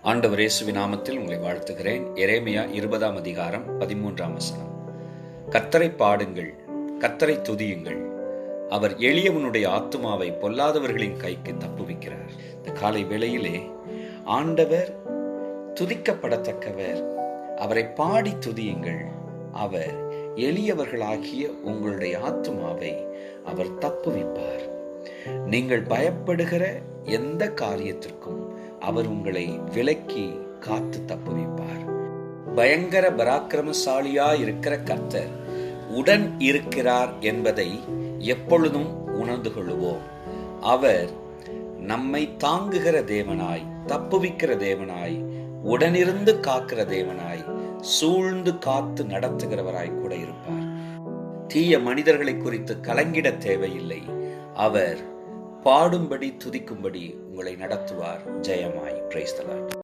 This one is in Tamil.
ஆண்டவர் இயேசுவின் நாமத்தில் உங்களை வாழ்த்துகிறேன். எரேமியா 20 அதிகாரம் 13 கர்த்தரை பாடுங்கள், கர்த்தரை துதியுங்கள். அவர் எளியவனுடைய ஆத்துமாவை பொல்லாதவர்களின் கைக்கு தப்புவிக்கிறார். இந்த காலை வேளையிலே ஆண்டவர் துதிக்கப்படத்தக்கவர். அவரை பாடி துதியுங்கள். அவர் எளியவர்களாகிய உங்களுடைய ஆத்துமாவை அவர் தப்புவிப்பார். நீங்கள் பயப்படுகிற எந்த காரியத்திற்கும் அவர் உங்களை விலக்கி காத்து தப்புவிப்பார். பயங்கர பராக்கிரமசாலியா இருக்கிற கர்த்தர் உடன் இருக்கிறார் என்பதை எப்பொழுதும் உணர்ந்து கொள்வோம். அவர் நம்மை தாங்குகிற தேவனாய், தப்புவிக்கிற தேவனாய், உடனிருந்து காக்கிற தேவனாய், சூழ்ந்து காத்து நடத்துகிறவராய் கூட இருப்பார். தீய மனிதர்களை குறித்து கலங்கிட தேவையில்லை. அவர் பாடும்படி துதிக்கும்படி உங்களை நடத்துவார். ஜெயமாய். Praise the Lord.